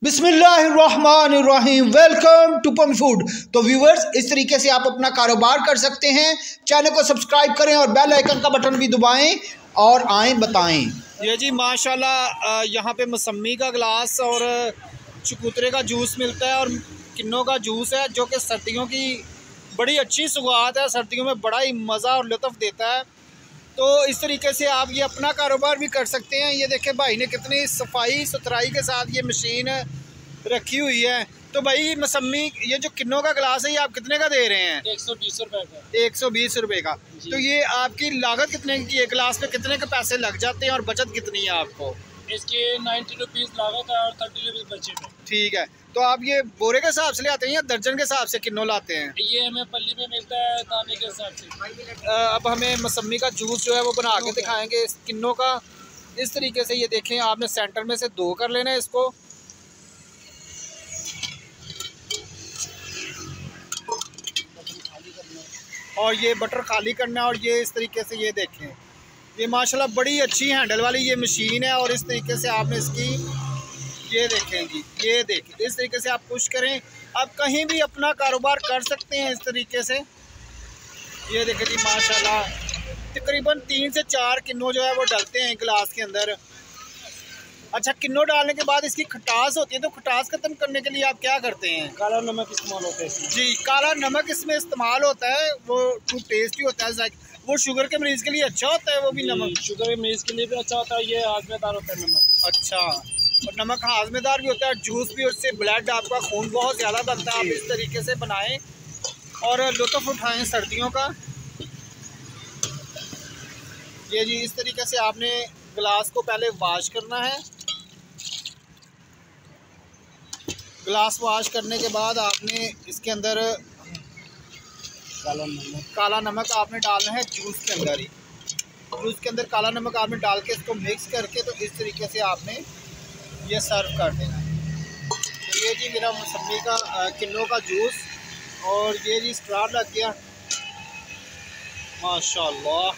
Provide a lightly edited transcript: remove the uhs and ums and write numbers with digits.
बिस्मिल्लाहिर्रहमानिर्रहीम। Welcome to Pami food. तो viewers, इस तरीके से आप अपना कारोबार कर सकते हैं। चैनल को सब्सक्राइब करें और बेल आइकन का बटन भी दबाएं और आएँ बताएं। ये जी माशाल्लाह, यहाँ पे मौसमी का गिलास और चकोतरे का जूस मिलता है और किन्नों का जूस है, जो कि सर्दियों की बड़ी अच्छी सुगात है। सर्दियों में बड़ा ही मज़ा और लुत्फ़ देता है। तो इस तरीके से आप ये अपना कारोबार भी कर सकते हैं। ये देखें भाई ने कितनी सफाई सुथराई के साथ ये मशीन रखी हुई है। तो भाई मौसमी ये जो किन्नों का गिलास है, ये आप कितने का दे रहे हैं? 120 रुपए का। 120 रुपए का। तो ये आपकी लागत कितने की है? गिलास पे कितने के पैसे लग जाते हैं और बचत कितनी है आपको? इसकी 90 रुपीज़ लागत है और 30 रुपीज़ बचे हैं। ठीक है। तो आप ये बोरे के हिसाब से ले आते हैं या दर्जन के हिसाब से किन्नों लाते हैं? ये हमें पल्ली में मिलता है दाने के हिसाब से। अब हमें मौसमी का जूस जो है वो बना के दिखाएंगे इस किन्नों का। इस तरीके से ये देखें, आपने सेंटर में से 2 कर लेना है इसको। और ये बटर खाली करना है। और ये इस तरीके से ये देखें, ये माशाल्लाह बड़ी अच्छी हैंडल वाली ये मशीन है। और इस तरीके से आपने इसकी ये देखें जी, ये देखें, इस तरीके से आप पुश करें, आप कहीं भी अपना कारोबार कर सकते हैं इस तरीके से। ये देखें जी माशाल्लाह, तकरीबन 3 से 4 किन्नों जो है वो डलते हैं गिलास के अंदर। अच्छा, किन्नों डालने के बाद इसकी खटास होती है, तो खटास खत्म करने के लिए आप क्या करते हैं? काला नमक इस्तेमाल होता है इसमें। जी, काला नमक इसमें इस्तेमाल होता है। वो टू टेस्टी होता है। वो शुगर के मरीज़ के लिए अच्छा होता है वो भी नमक। शुगर के मरीज़ के लिए भी अच्छा होता है। ये हाजमेदार होता है नमक। अच्छा, और नमक हाजमेदार भी होता है। जूस भी, उससे ब्लड आपका खून बहुत ज़्यादा बनता है। आप इस तरीके से बनाएं और लुत्फ़ उठाएं सर्दियों का। ये जी इस तरीके से आपने गिलास को पहले वॉश करना है। गिलास वॉश करने के बाद आपने इसके अंदर काला नमक आपने डालना है जूस के अंदर ही। जूस के अंदर काला नमक आपने डाल के इसको मिक्स करके, तो इस तरीके से आपने ये सर्व कर देना है। तो ये जी मेरा मौसमी का किन्नों का जूस। और ये जी स्ट्रॉ लग गया माशाल्लाह।